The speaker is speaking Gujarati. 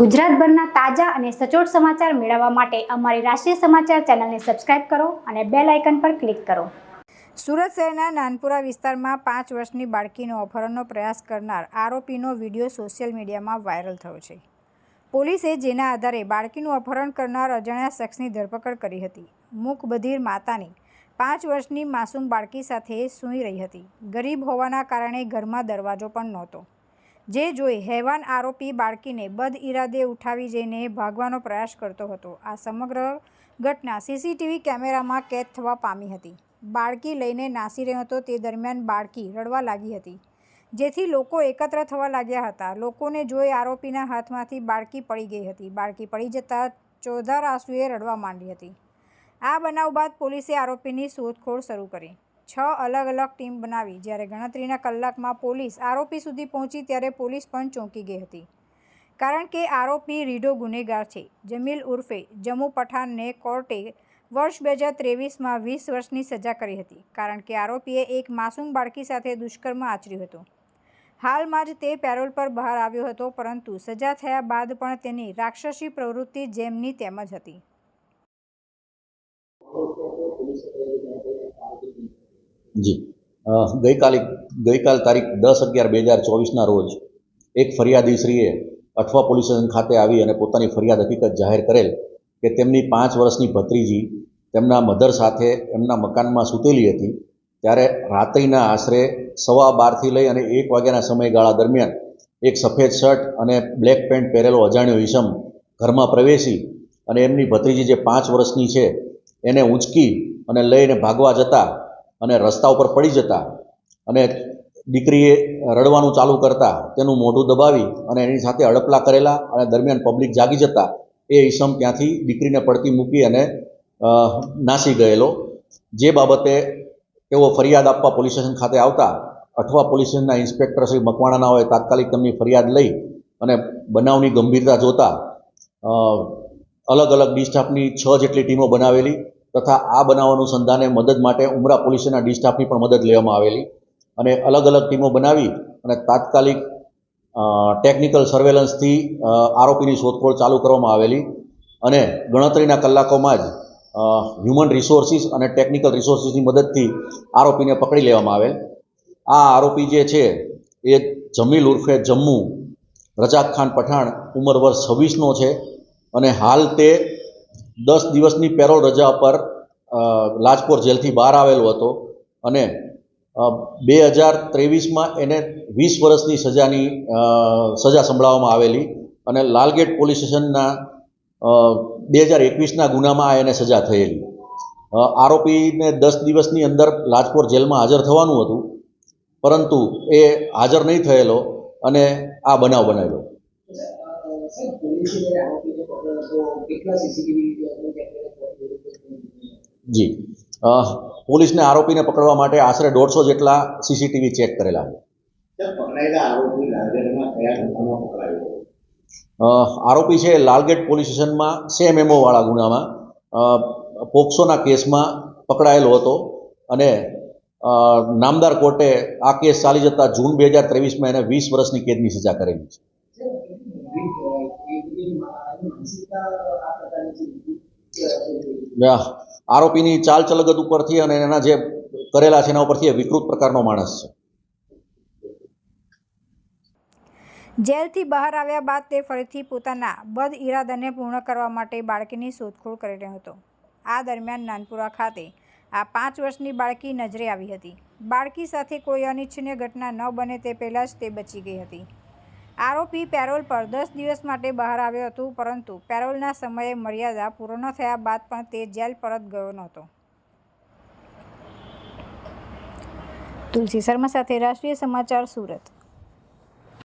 ગુજરાતભરના તાજા અને સચોટ સમાચાર મેળવવા માટે અમારી રાષ્ટ્રીય સમાચાર ચેનલને સબસ્ક્રાઇબ કરો અને બેલ આઇકન પર ક્લિક કરો। સુરત શહેરના નાનપુરા વિસ્તારમાં 5 વર્ષની બાળકીનો અપહરણનો પ્રયાસ કરનાર આરોપીનો વિડીયો સોશિયલ મીડિયામાં વાયરલ થયો છે। પોલીસે જેના આધારે બાળકીનું અપહરણ કરનાર અજાણ્યા શખ્સની ધરપકડ કરી હતી। મૂકબધિર માતાની 5 વર્ષની માસૂમ બાળકી સાથે સૂઈ રહી હતી। ગરીબ હોવાના કારણે ઘરમાં દરવાજો પણ નહોતો, જે જોઈ હેવાન આરોપી બાળકીને બદઇરાદે ઉઠાવી જઈને ભાગવાનો પ્રયાસ કરતો હતો। આ સમગ્ર ઘટના સીસીટીવી કેમેરામાં કેદ થવા પામી હતી। બાળકી લઈને નાસી રહ્યો હતો તે દરમિયાન બાળકી રડવા લાગી હતી, જેથી લોકો એકત્ર થવા લાગ્યા હતા। લોકોને જોઈ આરોપીના હાથમાંથી બાળકી પડી ગઈ હતી। બાળકી પડી જતાં ચોધાર આંસુએ રડવા માંડી હતી। આ બનાવ બાદ પોલીસે આરોપીની શોધખોળ શરૂ કરી 6 અલગ અલગ ટીમ બનાવી। જ્યારે ગણતરીના કલાકમાં પોલીસ આરોપી સુધી પહોંચી ત્યારે પોલીસ પણ ચોંકી ગઈ હતી, કારણ કે આરોપી રીઢો ગુનેગાર છે। જમીલ ઉર્ફે જમ્મુ પઠાણને કોર્ટે વર્ષ 2023માં 20 વર્ષની સજા કરી હતી, કારણ કે આરોપીએ એક માસૂમ બાળકી સાથે દુષ્કર્મ આચર્યું હતું। હાલમાં જ તે પેરોલ પર બહાર આવ્યો હતો, પરંતુ સજા થયા બાદ પણ તેની રાક્ષસી પ્રવૃત્તિ જેમની તેમ જ હતી। જી ગઈકાલ તારીખ 10/11/2024ના રોજ એક ફરિયાદીશ્રીએ અઠવા પોલીસ સ્ટેશન ખાતે આવી અને પોતાની ફરિયાદ હકીકત જાહેર કરેલ કે તેમની 5 વર્ષની ભત્રીજી તેમના મધર સાથે એમના મકાનમાં સૂતેલી હતી। ત્યારે રાત્રિના આશરે 12:15થી લઈ અને 1 વાગ્યાના સમયગાળા દરમિયાન એક સફેદ શર્ટ અને બ્લેક પેન્ટ પહેરેલો અજાણ્યો ઈસમ ઘરમાં પ્રવેશી અને એમની ભત્રીજી જે 5 વર્ષની છે એને ઊંચકી અને લઈને ભાગવા જતા અને રસ્તા ઉપર પડી જતા અને દીકરીએ રડવાનું ચાલુ કરતા તેનું મોઢું દબાવી અને એની સાથે હડપલા કરેલા અને દરમિયાન પબ્લિક જાગી જતા એ ઈસમ ત્યાંથી દીકરીને પડતી મૂકી અને નાસી ગયેલો। જે બાબતે તેઓ ફરિયાદ આપવા પોલીસ સ્ટેશન ખાતે આવતા અઠવા પોલીસ સ્ટેશનના ઇન્સ્પેક્ટર શ્રી મકવાણાનાઓએ તાત્કાલિક તેમની ફરિયાદ લઈ અને બનાવની ગંભીરતા જોતા અલગ અલગ ડી સ્ટાફની 6 જેટલી ટીમો બનાવેલી તથા આ બનાવ અનુસંધાને મદદ માટે ઉમરા પોલીસ સ્ટેશનના ડી સ્ટાફની પણ મદદ લેવામાં આવેલી અને અલગ અલગ ટીમો બનાવી અને તાત્કાલિક ટેકનિકલ સર્વેલન્સથી આરોપીની શોધખોળ ચાલુ કરવામાં આવેલી અને ગણતરીના કલાકોમાં જ હ્યુમન રિસોર્સિસ અને ટેકનિકલ રિસોર્સિસની મદદથી આરોપીને પકડી લેવામાં આવેલ। આ આરોપી જે છે એ જમીલ ઉર્ફે જમ્મુ રજાક ખાન પઠાણ ઉંમર વર્ષ 26નો છે અને હાલ તે 10 દિવસની પેરોલ રજા પર લાજપોર જેલથી બહાર આવેલો હતો અને 2023માં એને 20 વર્ષની સજા સંભળાવવામાં આવેલી અને લાલગેટ પોલીસ સ્ટેશનના 2021ના ગુનામાં એને સજા થયેલી। આરોપીને 10 દિવસની અંદર લાજપોર જેલમાં હાજર થવાનું હતું, પરંતુ એ હાજર નહીં થયેલો અને આ બનાવ બનેલો। જી પોલીસને આરોપીને પકડવા માટે આશરે 150 જેટલા સીસીટીવી ચેક કરેલા છે। આરોપી છે લાલગેટ પોલીસ સ્ટેશનમાં સેમ એમઓ વાળા ગુનામાં પોક્સોના કેસમાં પકડાયેલો હતો અને નામદાર કોર્ટે આ કેસ ચાલી જતા જૂન 2023માં એને 20 વર્ષની કેદની સજા કરેલી છે। આરોપીની ચાલ ચલગત ઉપરથી અને એના જે કરેલા છે એના ઉપરથી વિકૃત પ્રકારનો માણસ છે। જેલથી બહાર આવ્યા બાદ તે ફરીથી પોતાના બદ ઇરાદાને પૂર્ણ કરવા માટે બાળકીની શોધખોળ કરી રહ્યો હતો। આ દરમિયાન નાનપુરા ખાતે આ 5 વર્ષની બાળકી નજરે આવી હતી। બાળકી સાથે કોઈ અનિચ્છનીય ઘટના ન બને તે પહેલાં જ તે બચી ગઈ હતી। આરોપી પેરોલ પર 10 દિવસ માટે બહાર આવ્યો હતો, પરંતુ પેરોલના સમયે મર્યાદા પૂર્ણ થયા બાદ પણ તે જેલ પરત ગયો નહોતો। તુલસી શર્મા સાથે રાષ્ટ્રીય સમાચાર, સુરત।